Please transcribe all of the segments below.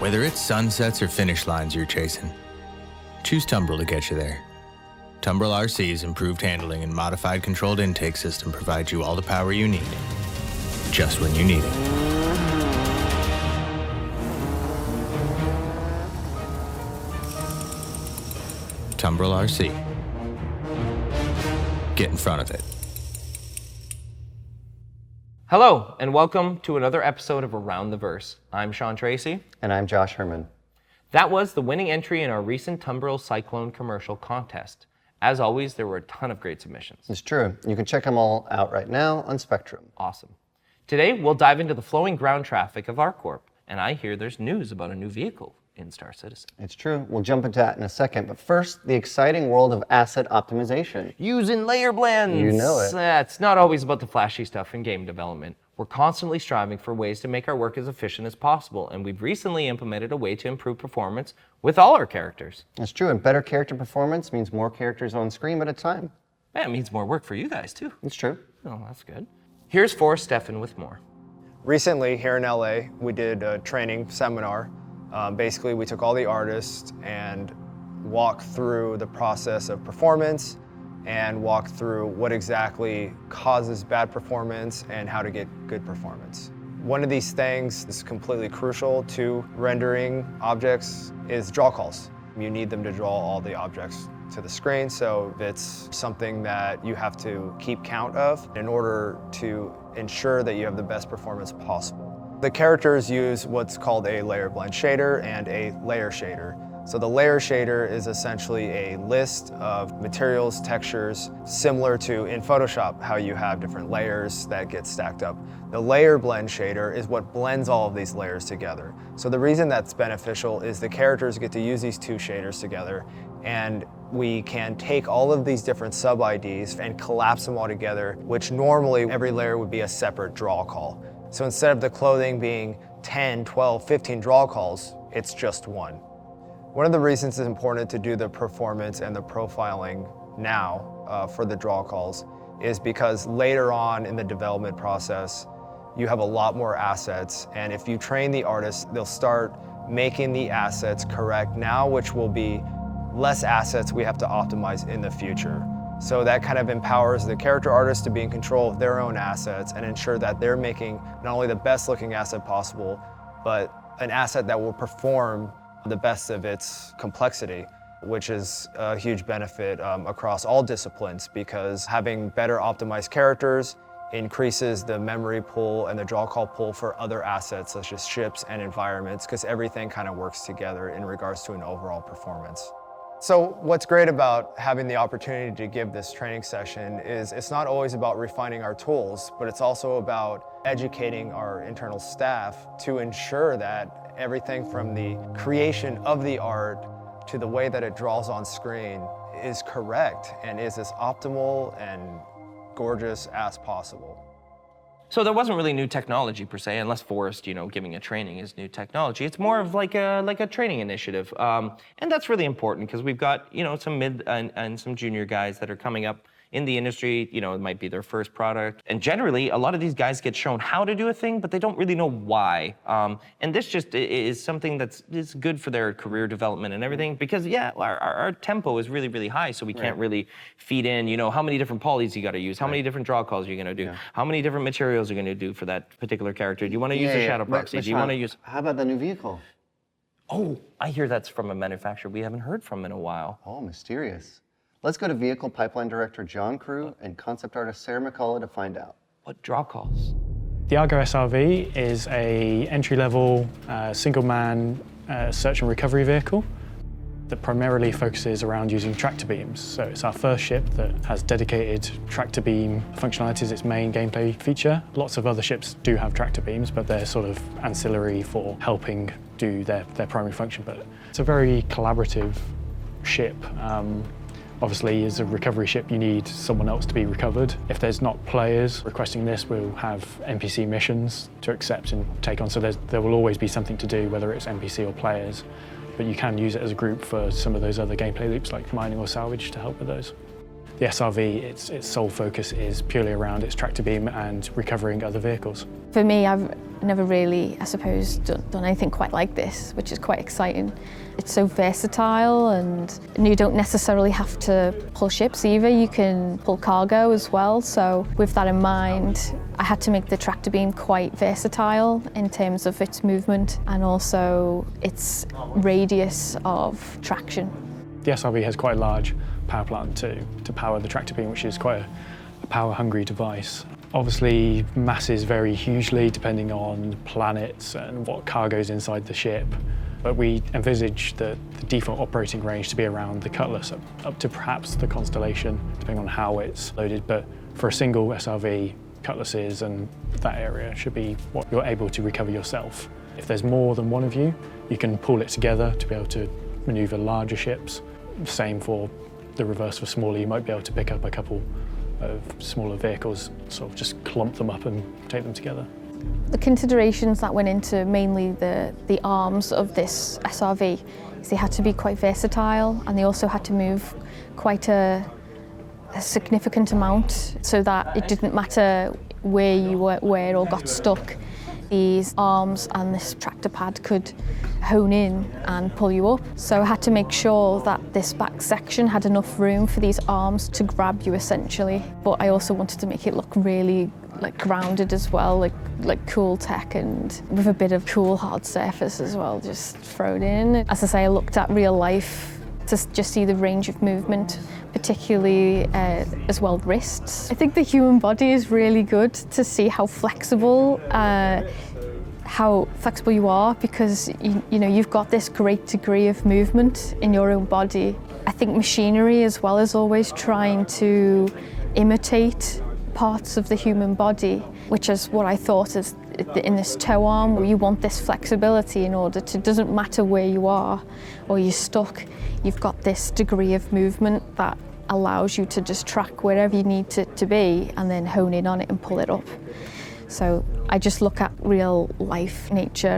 Whether it's sunsets or finish lines you're chasing, choose Tumbrel to get you there. Tumbrel RC's improved handling and modified controlled intake system provides you all the power you need, just when you need it. Tumbrel RC. Get in front of it. Hello, and welcome to another episode of Around the Verse. I'm Sean Tracy. And I'm Josh Herman. That was the winning entry in our recent Tumbrel Cyclone commercial contest. As always, there were a ton of great submissions. It's true. You can check them all out right now on Spectrum. Awesome. Today, we'll dive into the flowing ground traffic of ArcCorp, and I hear there's news about a new vehicle in Star Citizen. It's true. We'll jump into that in a second, but first, the exciting world of asset optimization. Using layer blends! You know it. It's not always about the flashy stuff in game development. We're constantly striving for ways to make our work as efficient as possible, and we've recently implemented a way to improve performance with all our characters. It's true, and better character performance means more characters on screen at a time. Yeah, it means more work for you guys, too. It's true. Oh, that's good. Here's FORREST STEPHAN with more. Recently, here in LA, we did a training seminar. Basically, we took all the artists and walked through the process of performance and walk through what exactly causes bad performance and how to get good performance. One of these things that's completely crucial to rendering objects is draw calls. You need them to draw all the objects to the screen, so it's something that you have to keep count of in order to ensure that you have the best performance possible. The characters use what's called a layer blend shader and a layer shader. So the layer shader is essentially a list of materials, textures, similar to in Photoshop, how you have different layers that get stacked up. The layer blend shader is what blends all of these layers together. So the reason that's beneficial is the characters get to use these two shaders together, and we can take all of these different sub-IDs and collapse them all together, which normally every layer would be a separate draw call. So instead of the clothing being 10, 12, 15 draw calls, it's just one. One of the reasons it's important to do the performance and the profiling now for the draw calls is because later on in the development process, you have a lot more assets, and if you train the artists, they'll start making the assets correct now, which will be less assets we have to optimize in the future. So that kind of empowers the character artists to be in control of their own assets and ensure that they're making not only the best looking asset possible, but an asset that will perform the best of its complexity, which is a huge benefit across all disciplines, because having better optimized characters increases the memory pool and the draw call pool for other assets such as ships and environments, because everything kind of works together in regards to an overall performance. So what's great about having the opportunity to give this training session is it's not always about refining our tools, but it's also about educating our internal staff to ensure that everything from the creation of the art to the way that it draws on screen is correct and is as optimal and gorgeous as possible. So there wasn't really new technology per se, unless FORREST, giving a training is new technology. It's more of like a training initiative. And that's really important because we've got, some mid and some junior guys that are coming up in the industry. It might be their first product. And generally, a lot of these guys get shown how to do a thing, but they don't really know why. And this just is something is good for their career development and everything, because our tempo is really, really high, so we can't really feed in, how many different polys you gotta use, how many different draw calls you're gonna do, how many different materials you're gonna do for that particular character. Do you wanna use a shadow proxy? Do you wanna use... How about the new vehicle? Oh, I hear that's from a manufacturer we haven't heard from in a while. Oh, mysterious. Let's go to Vehicle Pipeline Director John CREWE and concept artist Sarah McCulloch to find out. What draw calls? The Argo SRV is a entry-level single-man search and recovery vehicle that primarily focuses around using tractor beams. So it's our first ship that has dedicated tractor beam functionality as its main gameplay feature. Lots of other ships do have tractor beams, but they're sort of ancillary for helping do their primary function. But it's a very collaborative ship. Obviously, as a recovery ship, you need someone else to be recovered. If there's not players requesting this, we'll have NPC missions to accept and take on. So there will always be something to do, whether it's NPC or players. But you can use it as a group for some of those other gameplay loops, like mining or salvage, to help with those. The SRV, its sole focus is purely around its tractor beam and recovering other vehicles. For me, I've never really, I suppose, done anything quite like this, which is quite exciting. It's so versatile, and you don't necessarily have to pull ships either. You can pull cargo as well. So with that in mind, I had to make the tractor beam quite versatile in terms of its movement and also its radius of traction. The SRV has quite a large power plant to power the tractor beam, which is quite a power-hungry device. Obviously, masses vary hugely depending on planets and what cargo's inside the ship. But we envisage the default operating range to be around the Cutlass, up to perhaps the Constellation, depending on how it's loaded. But for a single SRV, Cutlasses and that area should be what you're able to recover yourself. If there's more than one of you, you can pull it together to be able to maneuver larger ships. Same for the reverse for smaller. You might be able to pick up a couple of smaller vehicles, sort of just clump them up and take them together. The considerations that went into mainly the arms of this SRV is they had to be quite versatile, and they also had to move quite a significant amount so that it didn't matter where you were or got stuck. These arms and this tractor pad could hone in and pull you up. So I had to make sure that this back section had enough room for these arms to grab you essentially. But I also wanted to make it look really grounded as well, like cool tech and with a bit of cool hard surface as well, just thrown in. As I say, I looked at real life to just see the range of movement, particularly as well wrists. I think the human body is really good to see how flexible you are, because you know you've got this great degree of movement in your own body. I think machinery as well is always trying to imitate parts of the human body, which is what I thought is in this toe arm, where you want this flexibility in order to, doesn't matter where you are or you're stuck, you've got this degree of movement that allows you to just track wherever you need to be and then hone in on it and pull it up. So I just look at real life nature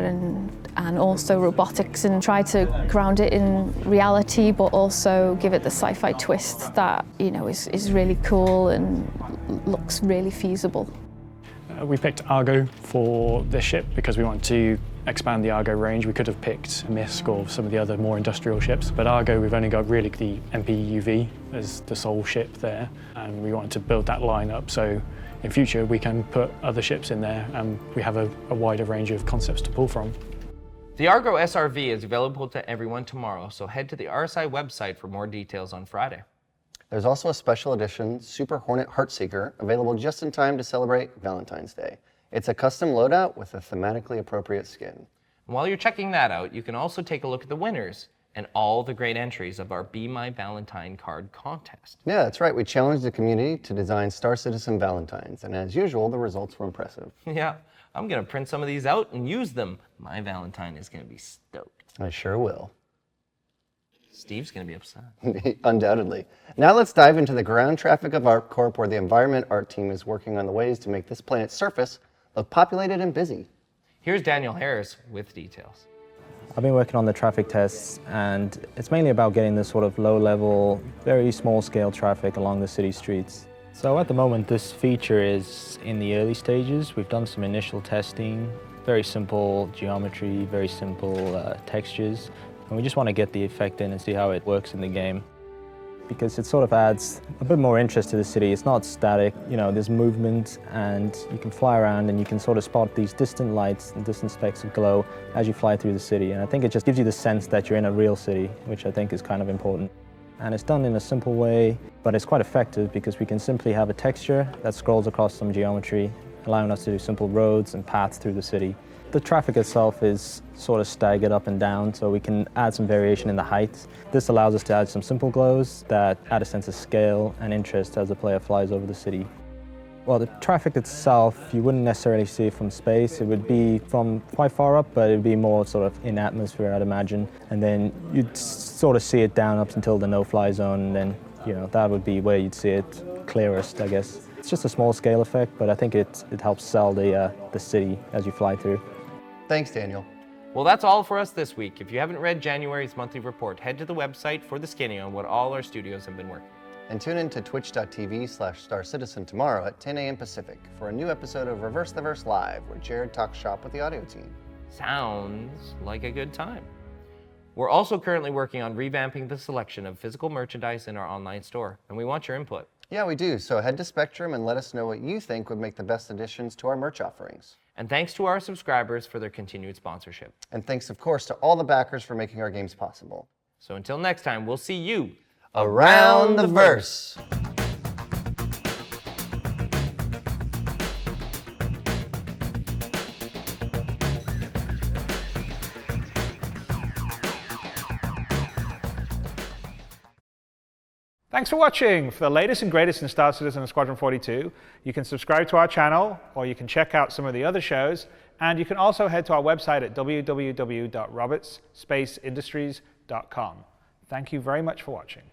and also robotics and try to ground it in reality, but also give it the sci-fi twist that, you know, is really cool and looks really feasible. We picked Argo for this ship because we wanted to expand the Argo range. We could have picked MISC or some of the other more industrial ships, but Argo, we've only got really the MPUV as the sole ship there, and we wanted to build that line up so in future we can put other ships in there and we have a wider range of concepts to pull from. The Argo SRV is available to everyone tomorrow, so head to the RSI website for more details on Friday. There's also a special edition Super Hornet Heartseeker available just in time to celebrate Valentine's Day. It's a custom loadout with a thematically appropriate skin. And while you're checking that out, you can also take a look at the winners and all the great entries of our Be My Valentine card contest. Yeah, that's right. We challenged the community to design Star Citizen Valentines, and as usual, the results were impressive. Yeah, I'm gonna print some of these out and use them. My Valentine is gonna be stoked. I sure will. Steve's gonna be upset. Undoubtedly. Now let's dive into the ground traffic of ArcCorp, where the Environment Art team is working on the ways to make this planet's surface look populated and busy. Here's Daniel Harris with details. I've been working on the traffic tests, and it's mainly about getting this sort of low-level, very small-scale traffic along the city streets. So at the moment, this feature is in the early stages. We've done some initial testing, very simple geometry, very simple textures, and we just want to get the effect in and see how it works in the game, because it sort of adds a bit more interest to the city. It's not static, you know, there's movement, and you can fly around and you can sort of spot these distant lights and distant specks of glow as you fly through the city. And I think it just gives you the sense that you're in a real city, which I think is kind of important. And it's done in a simple way, but it's quite effective because we can simply have a texture that scrolls across some geometry, allowing us to do simple roads and paths through the city. The traffic itself is sort of staggered up and down, so we can add some variation in the height. This allows us to add some simple glows that add a sense of scale and interest as the player flies over the city. Well, the traffic itself, you wouldn't necessarily see it from space. It would be from quite far up, but it would be more sort of in atmosphere, I'd imagine. And then you'd sort of see it down up until the no-fly zone, and then, you know, that would be where you'd see it clearest, I guess. It's just a small scale effect, but I think it helps sell the city as you fly through. Thanks, Daniel. Well, that's all for us this week. If you haven't read January's monthly report, head to the website for the skinny on what all our studios have been working on. And tune in to twitch.tv/StarCitizen tomorrow at 10 a.m. Pacific for a new episode of Reverse the Verse Live, where Jared talks shop with the audio team. Sounds like a good time. We're also currently working on revamping the selection of physical merchandise in our online store, and we want your input. Yeah, we do. So head to Spectrum and let us know what you think would make the best additions to our merch offerings. And thanks to our subscribers for their continued sponsorship. And thanks, of course, to all the backers for making our games possible. So until next time, we'll see you Around the Verse. Thanks for watching. For the latest and greatest in Star Citizen and Squadron 42, you can subscribe to our channel, or you can check out some of the other shows, and you can also head to our website at www.robertsspaceindustries.com. Thank you very much for watching.